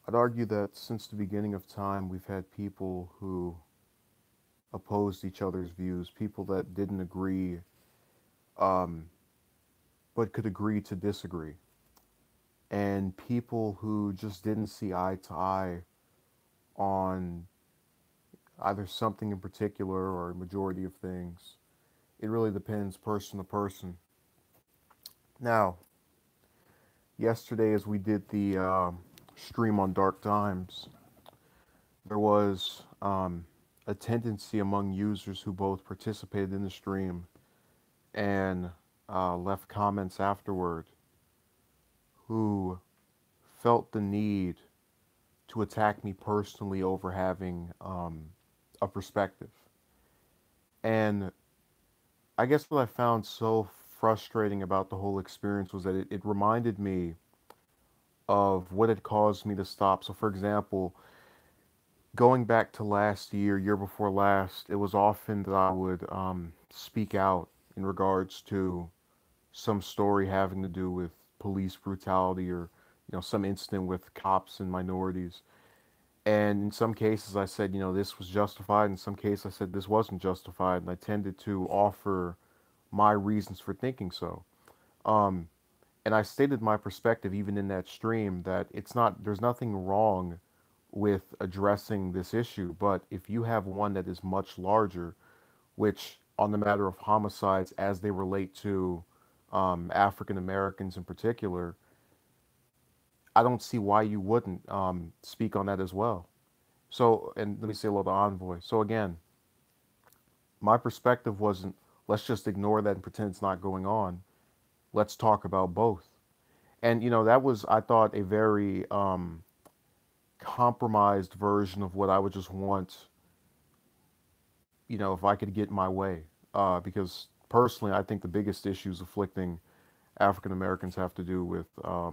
I'd argue that since the beginning of time, we've had people who opposed each other's views, people that didn't agree, um, but could agree to disagree, and people who just didn't see eye to eye on either something in particular or a majority of things. It really depends person to person. Now, yesterday, as we did the stream on Dark Times, there was a tendency among users who both participated in the stream and left comments afterward who felt the need to attack me personally over having a perspective. And I guess what I found so frustrating about the whole experience was that it reminded me of what had caused me to stop. So, for example, going back to last year, year before last, it was often that I would speak out in regards to some story having to do with police brutality or some incident with cops and minorities. And in some cases, I said this was justified. In some cases, I said this wasn't justified, and I tended to offer my reasons for thinking so. Um, and I stated my perspective even in that stream that there's nothing wrong with addressing this issue, but if you have one that is much larger, which on the matter of homicides as they relate to African Americans in particular, I don't see why you wouldn't speak on that as well. So, and let me say a little envoy. So again, my perspective wasn't let's just ignore that and pretend it's not going on. Let's talk about both. And that was, I thought, a very compromised version of what I would just want, if I could get my way. Because personally, I think the biggest issues afflicting African Americans have to do with a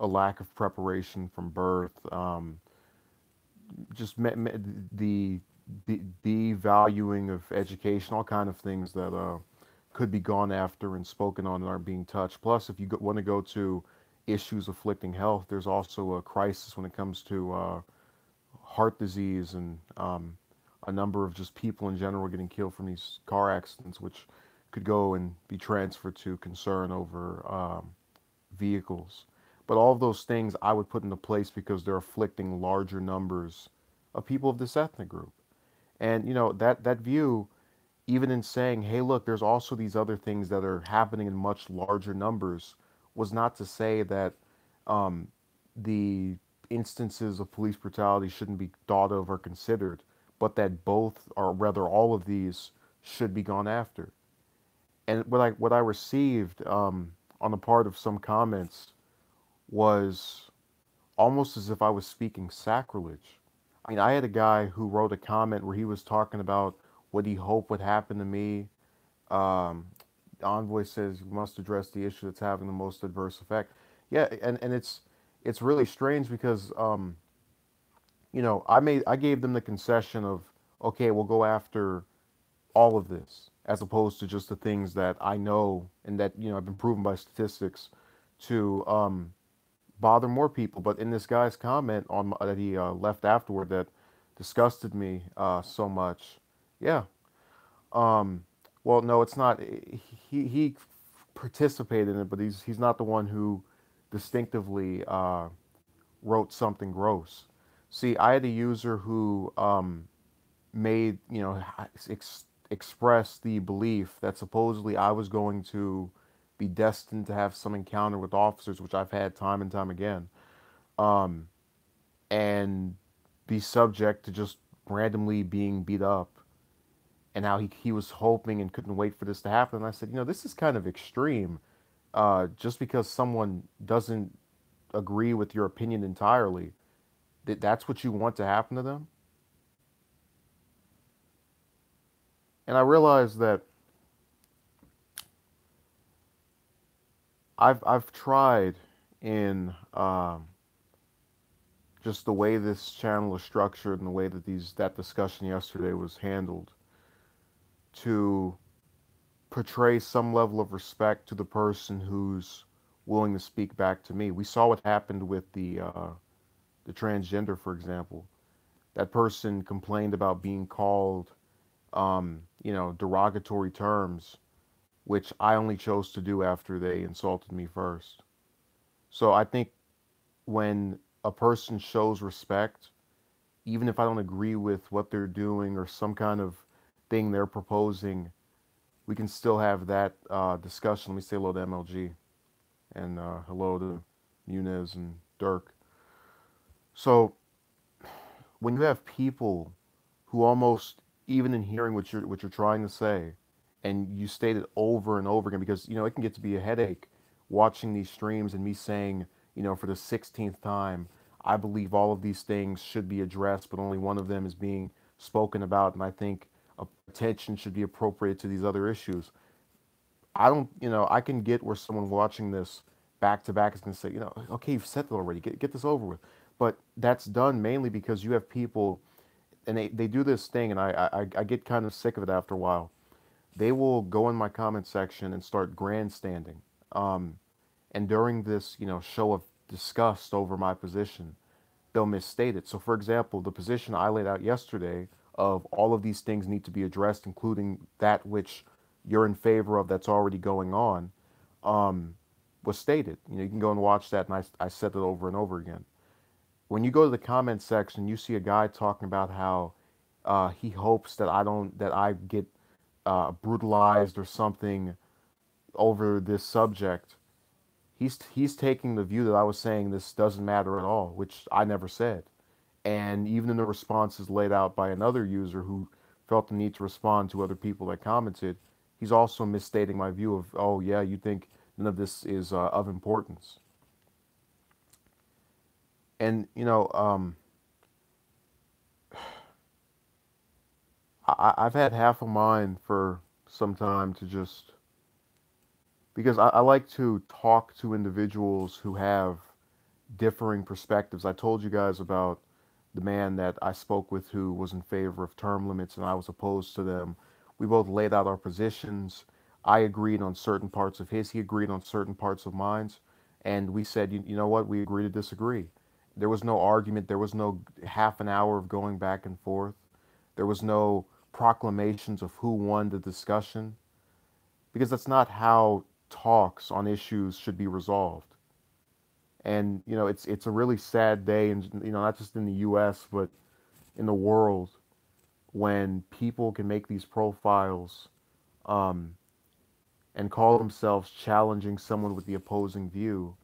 lack of preparation from birth, just the valuing of education, all kind of things that could be gone after and spoken on and aren't being touched. Plus, if you want to go to issues afflicting health, there's also a crisis when it comes to heart disease and a number of just people in general getting killed from these car accidents, which could go and be transferred to concern over vehicles. But all of those things I would put into place because they're afflicting larger numbers of people of this ethnic group. And that view, even in saying, "Hey, look, there's also these other things that are happening in much larger numbers," was not to say that um, the instances of police brutality shouldn't be thought of or considered, but that both, or rather all of these, should be gone after. And what I received on the part of some comments was almost as if I was speaking sacrilege. I mean, I had a guy who wrote a comment where he was talking about what he hoped would happen to me. Um, Envoy says you must address the issue that's having the most adverse effect. Yeah, and it's really strange because I gave them the concession of okay, we'll go after all of this as opposed to just the things that I know and that have been proven by statistics to bother more people. But in this guy's comment that he left afterward that disgusted me so much. Yeah. Um, well, no, it's not. He participated in it, but he's not the one who distinctively wrote something gross. See, I had a user who made express the belief that supposedly I was going to be destined to have some encounter with officers, which I've had time and time again, um, and be subject to just randomly being beat up, and how he was hoping and couldn't wait for this to happen. And I said, this is kind of extreme. Just because someone doesn't agree with your opinion entirely, that's what you want to happen to them. And I realized that I've tried in just the way this channel is structured and the way that that discussion yesterday was handled to portray some level of respect to the person who's willing to speak back to me. We saw what happened with the the transgender, for example. That person complained about being called, derogatory terms, which I only chose to do after they insulted me first. So I think when a person shows respect, even if I don't agree with what they're doing or some kind of thing they're proposing, we can still have that discussion. Let me say hello to MLG and hello to Muniz and Dirk. So when you have people who almost, even in hearing what you're trying to say, and you state it over and over again, because it can get to be a headache watching these streams and me saying, for the 16th time, I believe all of these things should be addressed, but only one of them is being spoken about, and I think attention should be appropriate to these other issues. I don't, I can get where someone watching this back to back is going to say, okay, you've said that already, get this over with. But that's done mainly because you have people, and they do this thing, and I get kind of sick of it after a while. They will go in my comment section and start grandstanding. Um, and during this, show of disgust over my position, they'll misstate it. So, for example, the position I laid out yesterday of all of these things need to be addressed, including that which you're in favor of that's already going on, um, was stated. You can go and watch that, and I said it over and over again. When you go to the comment section, you see a guy talking about how he hopes that I get brutalized or something over this subject. He's taking the view that I was saying this doesn't matter at all, which I never said. And even in the responses laid out by another user who felt the need to respond to other people that commented, he's also misstating my view of, oh yeah, you think none of this is of importance. And I've had half a mind for some time to just, because I like to talk to individuals who have differing perspectives. I told you guys about the man that I spoke with who was in favor of term limits and I was opposed to them. We both laid out our positions. I agreed on certain parts of his, he agreed on certain parts of mine. And we said, you know what, we agree to disagree. There was no argument, there was no half an hour of going back and forth. There was no proclamations of who won the discussion, because that's not how talks on issues should be resolved. And it's a really sad day, and not just in the U.S. but in the world, when people can make these profiles um, and call themselves challenging someone with the opposing view,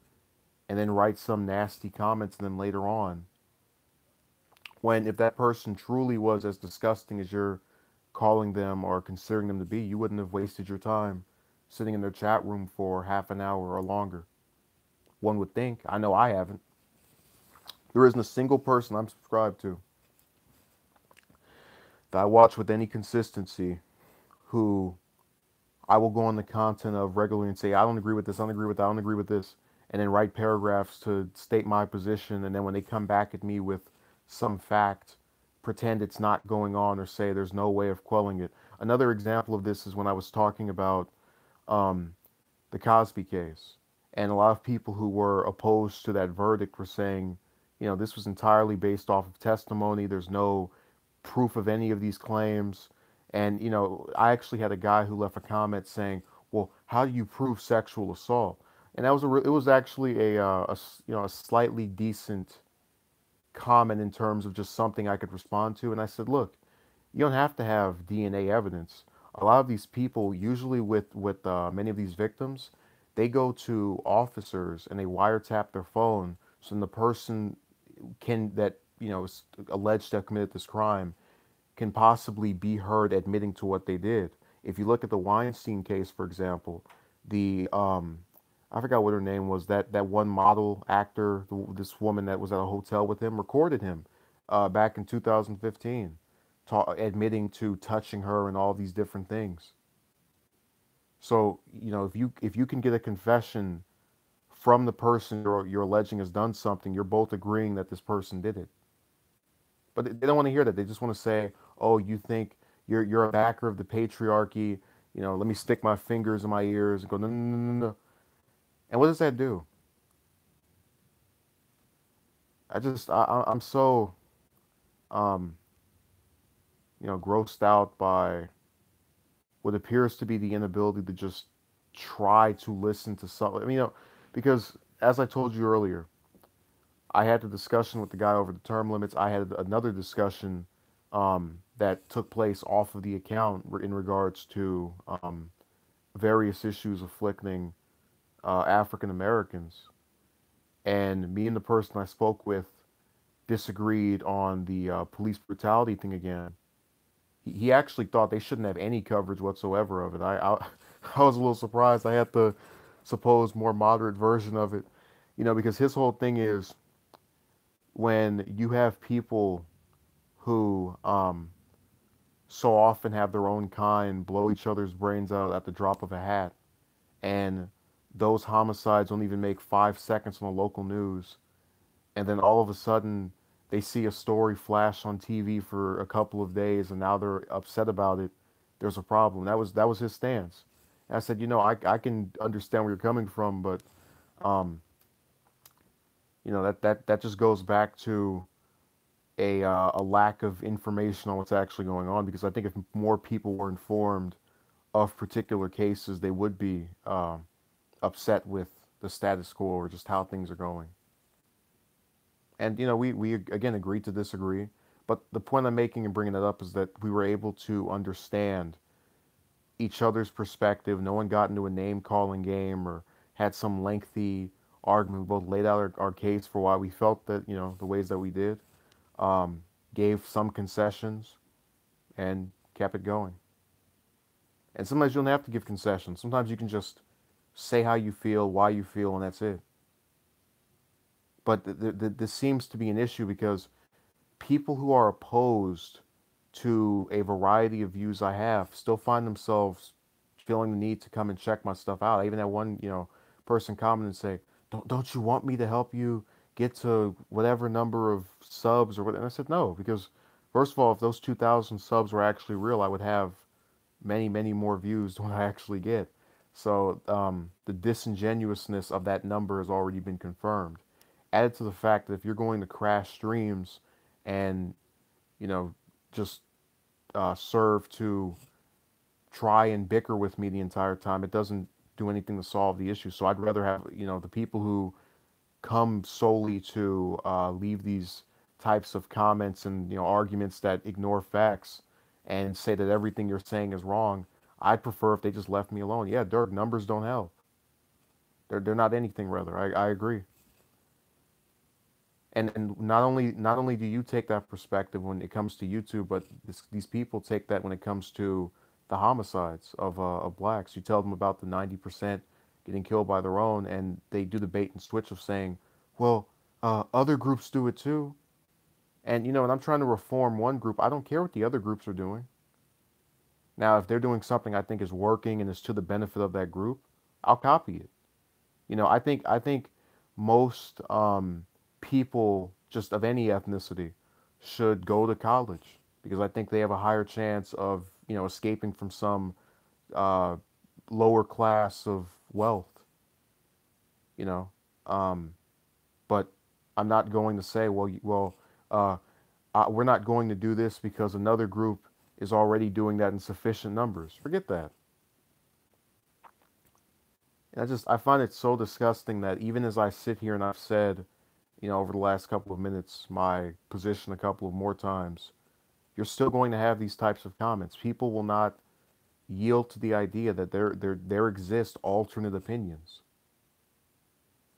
and then write some nasty comments, and then later on, when if that person truly was as disgusting as you're calling them or considering them to be, you wouldn't have wasted your time sitting in their chat room for half an hour or longer. One would think. I know I haven't. There isn't a single person I'm subscribed to that I watch with any consistency who I will go on the content of regularly and say, I don't agree with this, I don't agree with that, I don't agree with this, and then write paragraphs to state my position. And then when they come back at me with some fact, pretend it's not going on or say there's no way of quelling it. Another example of this is when I was talking about um, the Cosby case. And a lot of people who were opposed to that verdict were saying, this was entirely based off of testimony. There's no proof of any of these claims. And, I actually had a guy who left a comment saying, well, how do you prove sexual assault? And that was it was actually a slightly decent comment in terms of just something I could respond to. And I said, look, you don't have to have DNA evidence. A lot of these people, usually with many of these victims, they go to officers and they wiretap their phone, so then the person can that is alleged to have committed this crime can possibly be heard admitting to what they did. If you look at the Weinstein case, for example, the I forgot what her name was. That one model actor, this woman that was at a hotel with him, recorded him back in 2015, admitting to touching her and all these different things. So if you can get a confession from the person you're alleging has done something, you're both agreeing that this person did it. But they don't want to hear that. They just want to say, "Oh, you think you're a backer of the patriarchy? Let me stick my fingers in my ears and go no no no no no." And what does that do? I'm so um, grossed out by what appears to be the inability to just try to listen to something. I mean, because as I told you earlier, I had the discussion with the guy over the term limits. I had another discussion that took place off of the account in regards to various issues afflicting African Americans. And me and the person I spoke with disagreed on the police brutality thing again. He actually thought they shouldn't have any coverage whatsoever of it. I was a little surprised. I had the supposed more moderate version of it, because his whole thing is when you have people who so often have their own kind blow each other's brains out at the drop of a hat, and those homicides don't even make 5 seconds on the local news, and then all of a sudden they see a story flash on TV for a couple of days, and now they're upset about it. There's a problem. That was his stance. And I said, I can understand where you're coming from, but um, that just goes back to a lack of information on what's actually going on. Because I think if more people were informed of particular cases, they would be upset with the status quo or just how things are going. And we again agreed to disagree. But the point I'm making and bringing it up is that we were able to understand each other's perspective. No one got into a name calling game or had some lengthy argument. We both laid out our case for why we felt that, the ways that we did, gave some concessions, and kept it going. And sometimes you don't have to give concessions. Sometimes you can just say how you feel, why you feel, and that's it. But this seems to be an issue because people who are opposed to a variety of views I have still find themselves feeling the need to come and check my stuff out. I even had one, person comment and say, "Don't you want me to help you get to whatever number of subs or what?" And I said, "No, because first of all, if those 2,000 subs were actually real, I would have many, many more views than I actually get." So the disingenuousness of that number has already been confirmed. Added to the fact that if you're going to crash streams and you know just serve to try and bicker with me the entire time, it doesn't do anything to solve the issue. So I'd rather have the people who come solely to leave these types of comments and arguments that ignore facts and say that everything you're saying is wrong. I'd prefer if they just left me alone. Yeah, Dirk, numbers don't help. They're not anything. Rather, I agree. And not only do you take that perspective when it comes to YouTube, but these people take that when it comes to the homicides of blacks. You tell them about the 90% getting killed by their own, and they do the bait and switch of saying, "Well, other groups do it too." And and I'm trying to reform one group. I don't care what the other groups are doing. Now, if they're doing something I think is working and is to the benefit of that group, I'll copy it. I think most people just of any ethnicity should go to college because I think they have a higher chance of escaping from some uh, lower class of wealth. You know, um, but I'm not going to say, uh, we're not going to do this because another group is already doing that in sufficient numbers. Forget that. And I find it so disgusting that even as I sit here and I've said, over the last couple of minutes, my position a couple of more times, you're still going to have these types of comments. People will not yield to the idea that there exist alternate opinions.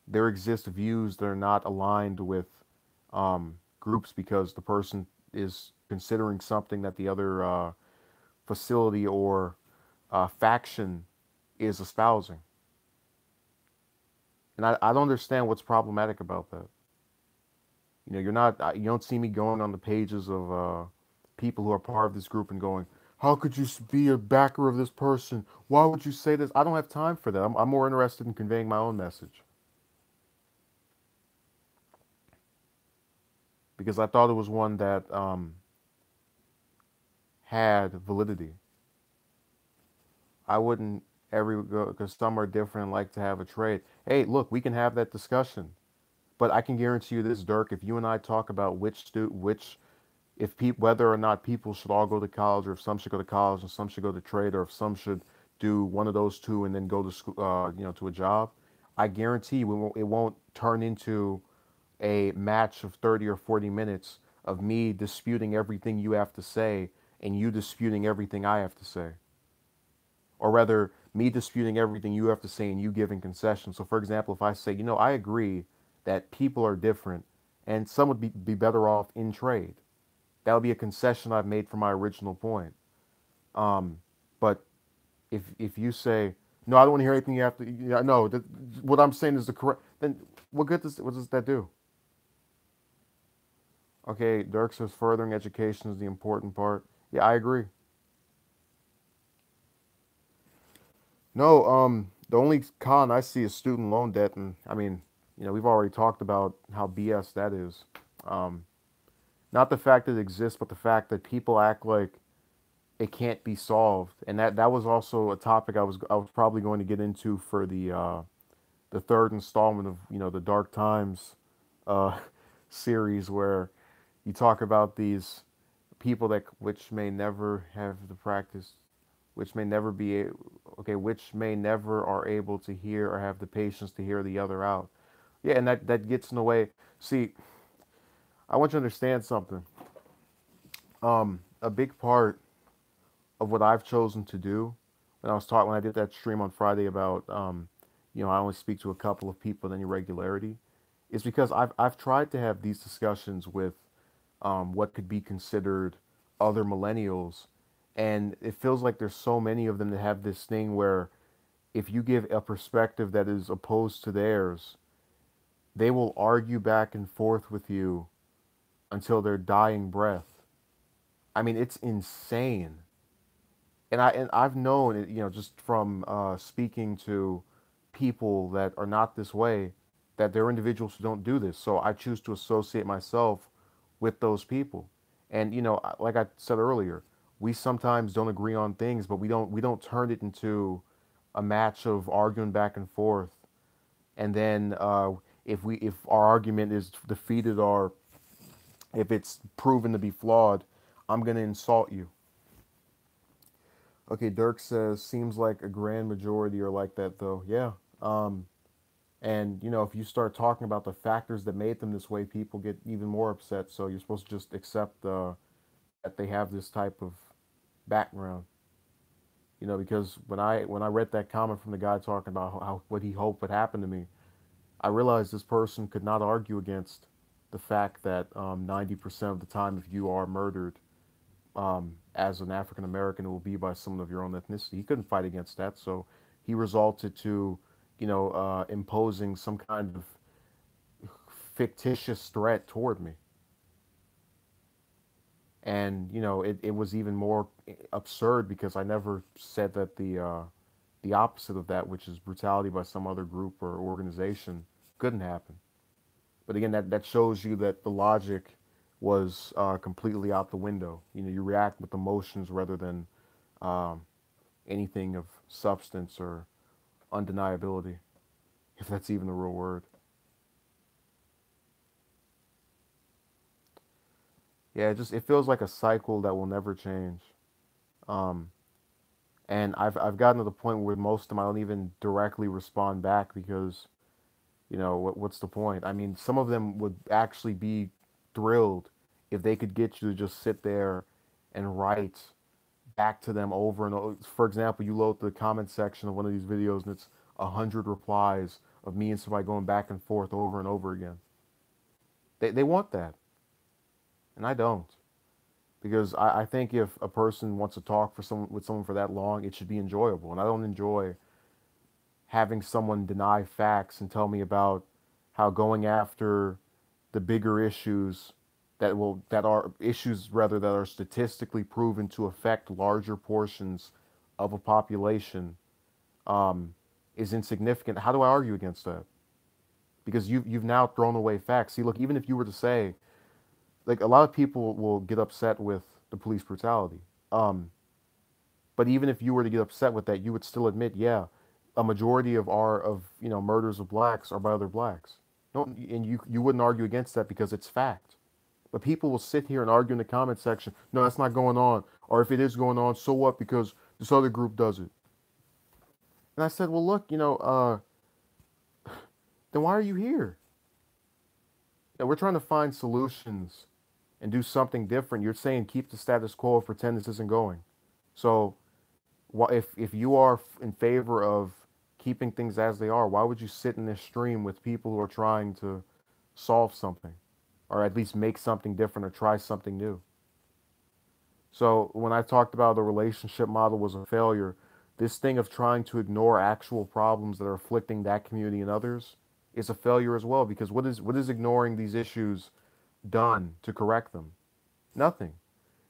There exist views that are not aligned with groups because the person is considering something that the other facility or faction is espousing. And I don't understand what's problematic about that. You don't see me going on the pages of people who are part of this group and going, "How could you be a backer of this person? Why would you say this?" I don't have time for that. I'm more interested in conveying my own message because I thought it was one that had validity. I wouldn't ever go because some are different and like to have a trade. Hey, look, we can have that discussion, But I can guarantee you this, Dirk, if you and I talk about if people, whether or not people should all go to college, or if some should go to college and some should go to trade, or if some should do one of those two and then go to school, to a job, I guarantee you it won't turn into a match of 30 or 40 minutes of me disputing everything you have to say and you disputing everything I have to say. Or rather, me disputing everything you have to say and you giving concessions. So, for example, if I say, I agree that people are different and some would be better off in trade, that would be a concession I've made for my original point. Um, but if you say, no, I don't want to hear anything you have to, yeah, no, what I'm saying is the correct, then what does that do? Okay, Dirk says furthering education is the important part. Yeah, I agree. No, the only con I see is student loan debt, and I mean, we've already talked about how BS that is. Um, Not the fact that it exists, but the fact that people act like it can't be solved, and that was also a topic I was probably going to get into for the third installment of the Dark Times uh, series, where you talk about these people that which may never have the practice, which may never be okay, which may never are able to hear or have the patience to hear the other out. Yeah, and that gets in the way. See, I want you to understand something. A big part of what I've chosen to do when I did that stream on Friday about I only speak to a couple of people with any regularity, is because I've tried to have these discussions with what could be considered other millennials, and it feels like there's so many of them that have this thing where if you give a perspective that is opposed to theirs, they will argue back and forth with you until their dying breath. I mean, it's insane. And I've known it, just from speaking to people that are not this way, that there are individuals who don't do this. So I choose to associate myself with those people. And like I said earlier, we sometimes don't agree on things, but we don't turn it into a match of arguing back and forth. And then if our argument is defeated or if it's proven to be flawed, I'm gonna insult you. Okay, Dirk says, seems like a grand majority are like that though. Yeah. Um, and if you start talking about the factors that made them this way, people get even more upset. So you're supposed to just accept that they have this type of background. Because when I read that comment from the guy talking about how what he hoped would happen to me, I realized this person could not argue against the fact that 90% of the time, if you are murdered, as an African American, it will be by someone of your own ethnicity. He couldn't fight against that, so he resorted to, imposing some kind of fictitious threat toward me. And it was even more absurd because I never said that the opposite of that, which is brutality by some other group or organization, couldn't happen. But again, that shows you that the logic was completely out the window. You react with emotions rather than um, anything of substance or undeniability, if that's even the real word. Yeah, it feels like a cycle that will never change. Um, and I've gotten to the point where most of them I don't even directly respond back because what's the point? I mean, some of them would actually be thrilled if they could get you to just sit there and write back to them over and over. For example, you load the comment section of one of these videos and it's 100 replies of me and somebody going back and forth over and over again. They want that, and I don't. Because I think if a person wants to talk with someone for that long, it should be enjoyable. And I don't enjoy having someone deny facts and tell me about how going after the bigger issues that are issues rather that are statistically proven to affect larger portions of a population um, is insignificant. How do I argue against that? Because you've now thrown away facts. See, look, even if you were to say, like, a lot of people will get upset with the police brutality. Um, but even if you were to get upset with that, you would still admit, yeah, a majority of murders of blacks are by other blacks. No, and you wouldn't argue against that because it's fact. But people will sit here and argue in the comment section, no, that's not going on. Or if it is going on, so what? Because this other group does it. And I said, well, look, then why are you here? We're trying to find solutions and do something different. You're saying keep the status quo, pretend this isn't going. So, if you are in favor of keeping things as they are, why would you sit in this stream with people who are trying to solve something, or at least make something different or try something new? So when I talked about the relationship model was a failure, this thing of trying to ignore actual problems that are afflicting that community and others is a failure as well. Because what is ignoring these issues done to correct them? Nothing.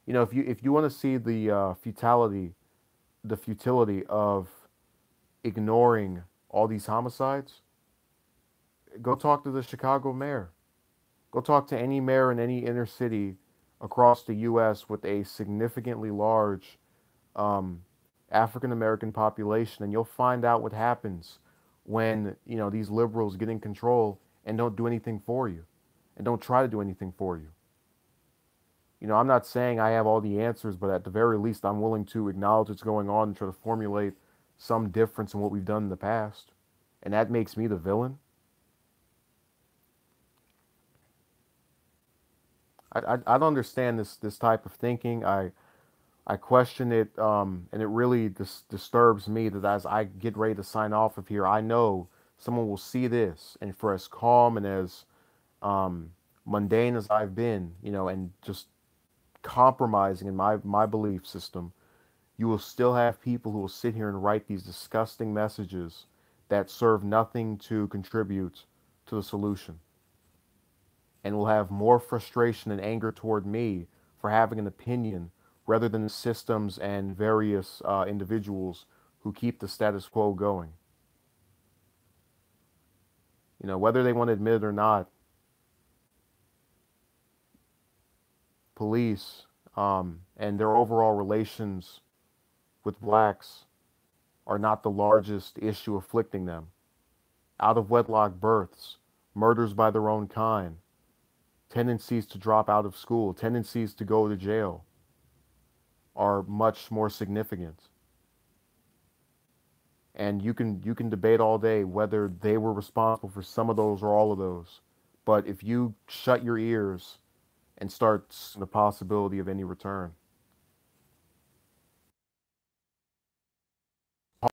If you want to see the futility of ignoring all these homicides, go talk to the Chicago mayor. Go talk to any mayor in any inner city across the U.S. with a significantly large um, African American population, and you'll find out what happens when these liberals get in control and don't do anything for you, and don't try to do anything for you. I'm not saying I have all the answers, but at the very least, I'm willing to acknowledge what's going on and try to formulate some difference in what we've done in the past, and that makes me the villain. I don't understand this type of thinking. I question it, and it really disturbs me that as I get ready to sign off of here, I know someone will see this, and for as calm and as um, mundane as I've been, and just compromising in my belief system, you will still have people who will sit here and write these disgusting messages that serve nothing to contribute to the solution, and will have more frustration and anger toward me for having an opinion rather than the systems and various individuals who keep the status quo going. Whether they want to admit it or not, police and their overall relations with blacks are not the largest issue afflicting them. Out of wedlock births, murders by their own kind, tendencies to drop out of school, tendencies to go to jail are much more significant. And you can debate all day whether they were responsible for some of those or all of those. But if you shut your ears and start the possibility of any return.